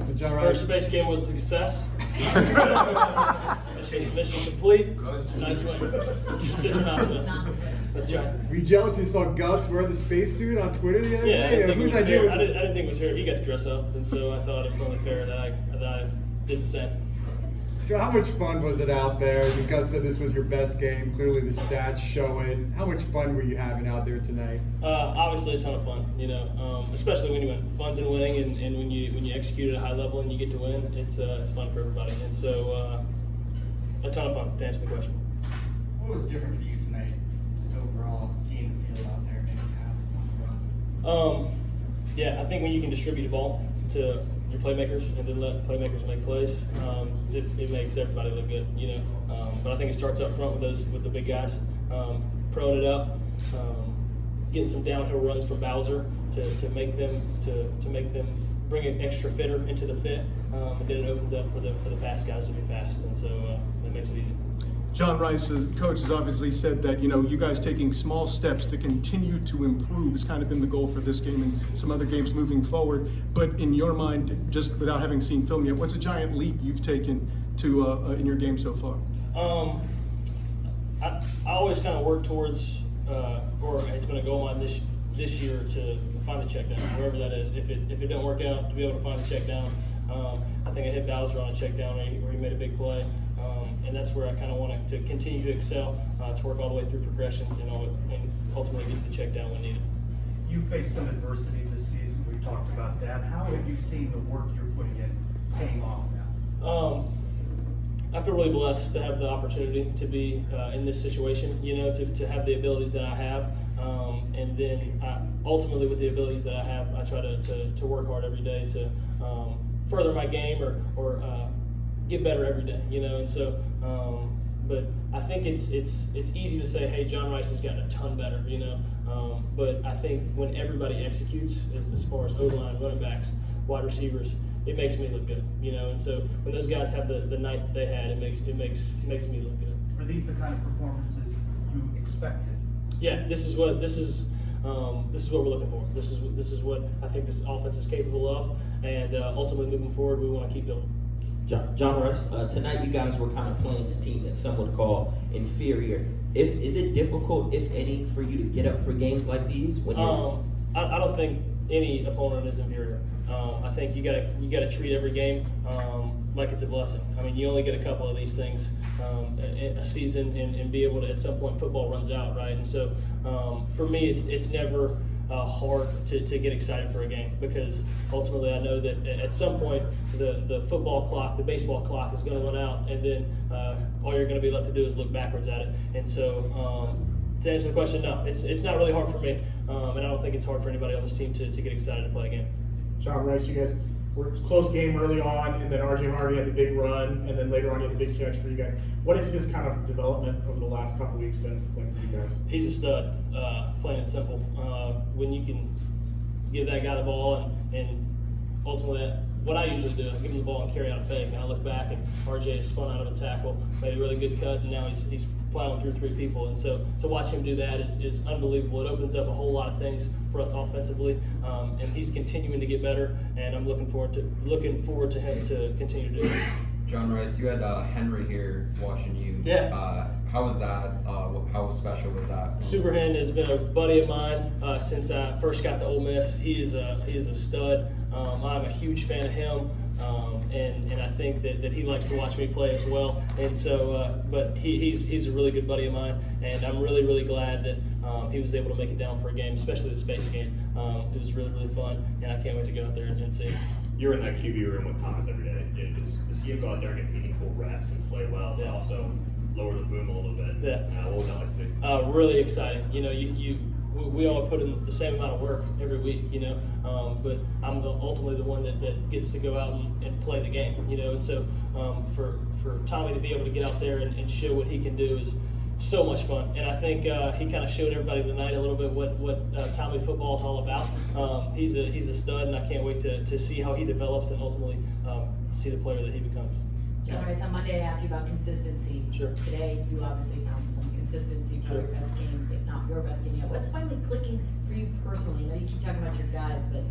So John Rhys, First space game was a success. Mission complete. Tonight's win. Tonight's win. That's right. were you jealous you saw Gus wear the spacesuit on Twitter the other Yeah, I day? didn't think it was Whose idea fair. was I it? didn't think it was fair. He got to dress up, and so I thought it was only fair that I did the same. So how much fun was it out there? You Gus said this was your best game. Clearly the stats show it. How much fun were you having out there tonight? Obviously a ton of fun, especially when you win. Fun's in winning, and when you execute at a high level and you get to win, it's fun for everybody. And so a ton of fun, to answer the question. What was different for you tonight, just overall, seeing the field out there, making passes on the run? Yeah, I think when you can distribute the ball to your playmakers and then let playmakers make plays, it makes everybody look good, But I think it starts up front with the big guys, proing it up, getting some downhill runs from Bowser to make them bring an extra fitter into the fit, and then it opens up for the fast guys to be fast, and so that makes it easy. John Rhys, the coach, has obviously said that, you guys taking small steps to continue to improve has kind of been the goal for this game and some other games moving forward. But in your mind, just without having seen film yet, what's a giant leap you've taken to in your game so far? I always kind of work towards, or it's been a goal of mine this year to find the check down, wherever that is. If it don't work out, to be able to find the check down. I think I hit Bowser on a check down where he made a big play. And that's where I kind of want to continue to excel, to work all the way through progressions and ultimately get to the check down when needed. You faced some adversity this season. We've talked about that. How have you seen the work you're putting in paying off now? I feel really blessed to have the opportunity to be in this situation, to have the abilities that I have. And then ultimately with the abilities that I have, I try to work hard every day to further my game or get better every day, and so, but I think it's easy to say, hey, John Rhys has gotten a ton better, but I think when everybody executes, as far as O-line, running backs, wide receivers, it makes me look good, and so when those guys have the night that they had, it makes me look good. Are these the kind of performances you expected? Yeah, this is what we're looking for. This is what I think this offense is capable of, and ultimately moving forward, we want to keep building. John Rhys, tonight you guys were kind of playing a team that some would call inferior. Is it difficult, if any, for you to get up for games like these? When I don't think any opponent is inferior. I think you gotta treat every game like it's a blessing. I mean, you only get a couple of these things in a season, and be able to, at some point, football runs out, right? And so for me, it's never hard to get excited for a game, because ultimately I know that at some point the football clock, the baseball clock is going to run out, and then all you're going to be left to do is look backwards at it. And so to answer the question, no, it's not really hard for me, and I don't think it's hard for anybody on this team to get excited to play a game. John Rhys, you guys were a close game early on, and then RJ Harvey had the big run, and then later on he had the big catch for you guys. What has this kind of development over the last couple of weeks been for you guys? He's a stud, plain and simple. When you can give that guy the ball, and ultimately what I usually do, I give him the ball and carry out a fake, and I look back and RJ has spun out of a tackle, made a really good cut, and now he's plowing through three people. And so to watch him do that is unbelievable. It opens up a whole lot of things for us offensively, and he's continuing to get better, and I'm looking forward to him to continue to do it. John Rhys, you had Henry here watching you. Yeah. How was that? How special was that? Super Hen has been a buddy of mine since I first got to Ole Miss. He is a stud. I'm a huge fan of him, and I think that he likes to watch me play as well. And so, but he's a really good buddy of mine, and I'm really glad that he was able to make it down for a game, especially the space game. It was really fun, and I can't wait to go out there and see. You're in that QB room with Thomas every day. Does he go out there and get meaningful reps and play well, but also lower the boom a little bit? Yeah. What was that like to see? Really exciting. We all put in the same amount of work every week, but I'm ultimately the one that gets to go out and play the game, and so for Tommy to be able to get out there and show what he can do is so much fun. And I think he kind of showed everybody tonight a little bit what Tommy football is all about. He's a stud, and I can't wait to see how he develops and ultimately see the player that he becomes. John Rhys, on Monday I asked you about consistency. Sure. Today you obviously found some consistency for your best game, if not your best game yet. What's finally clicking for you personally? I know you keep talking about your guys, but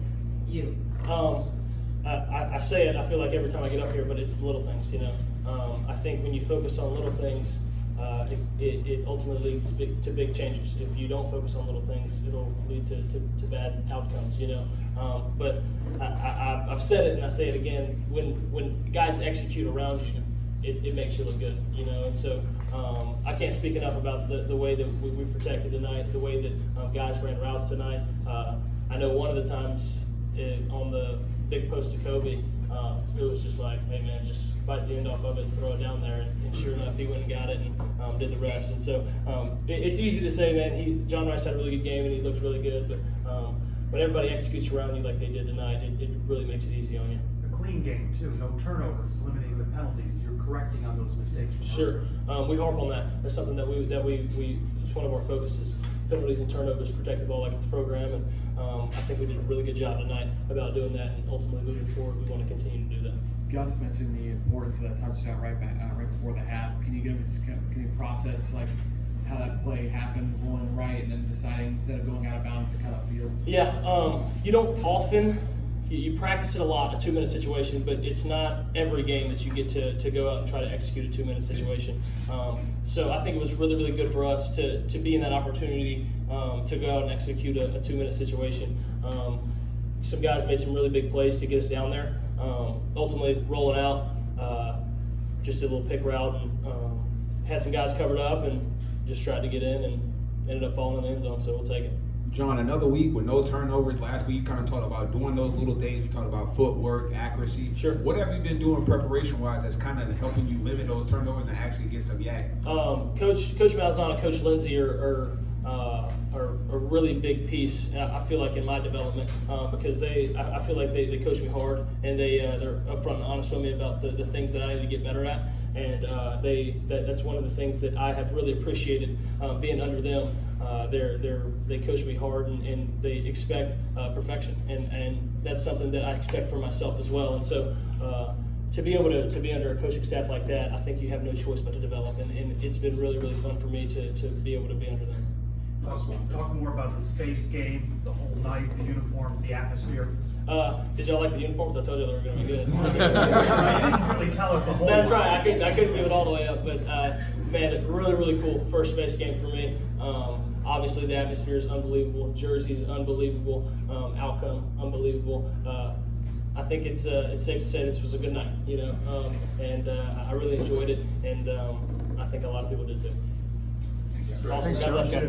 you. I say it, I feel like every time I get up here, but it's the little things, you know. I think when you focus on little things, it ultimately leads to big changes. If you don't focus on little things, it'll lead to bad outcomes, you know. But I've said it and I say it again, when guys execute around you, it makes you look good, you know. And so I can't speak enough about the way that we protected tonight, the way that guys ran routes tonight. I know one of the times on the big post to Kobe, it was just like, hey man, just bite the end off of it and throw it down there. And sure enough, he went and got it and did the rest. And so it's easy to say, man, John Rhys had a really good game and he looked really good. But when everybody executes around you like they did tonight, it really makes it easy on you. A clean game too, no turnovers, limiting the penalties. You're correcting on those mistakes. Sure, we harp on that. That's something that we it's one of our focuses. Penalties and turnovers, protect the ball like it's a program, and I think we did a really good job tonight about doing that. And ultimately, moving forward, we want to continue to do that. Gus mentioned the importance of that touchdown right before the half. Can you process like how that play happened, rolling right, and then deciding instead of going out of bounds to cut upfield? Yeah, you don't often. You practice it a lot, a 2-minute situation, but it's not every game that you get to go out and try to execute a 2-minute situation. So I think it was really, really good for us to be in that opportunity to go out and execute a 2-minute situation. Some guys made some really big plays to get us down there. Ultimately, rolling out, just did a little pick route and had some guys covered up and just tried to get in and ended up falling in the end zone, so we'll take it. John, another week with no turnovers. Last week you kind of talked about doing those little things. You talked about footwork, accuracy. Sure. What have you been doing preparation-wise that's kind of helping you limit those turnovers and actually get some yak? Coach Malzahn and Coach Lindsey are a really big piece, I feel like, in my development because I feel like they coach me hard and they're upfront and honest with me about the things that I need to get better at, and that's one of the things that I have really appreciated being under them. They coach me hard and they expect perfection, and that's something that I expect for myself as well. And so to be able to be under a coaching staff like that, I think you have no choice but to develop, and it's been really, really fun for me to be able to be under them. Talk more about the space game, the whole night, the uniforms, the atmosphere. Did y'all like the uniforms? I told you they were going to be good. You didn't really tell us a whole That's lot. right. I couldn't give it all the way up, but man, really, really cool first space game for me. Obviously, the atmosphere is unbelievable. Jersey's unbelievable. Outcome unbelievable. I think it's safe to say this was a good night, you know, and I really enjoyed it, and I think a lot of people did too. Awesome. God bless, guys.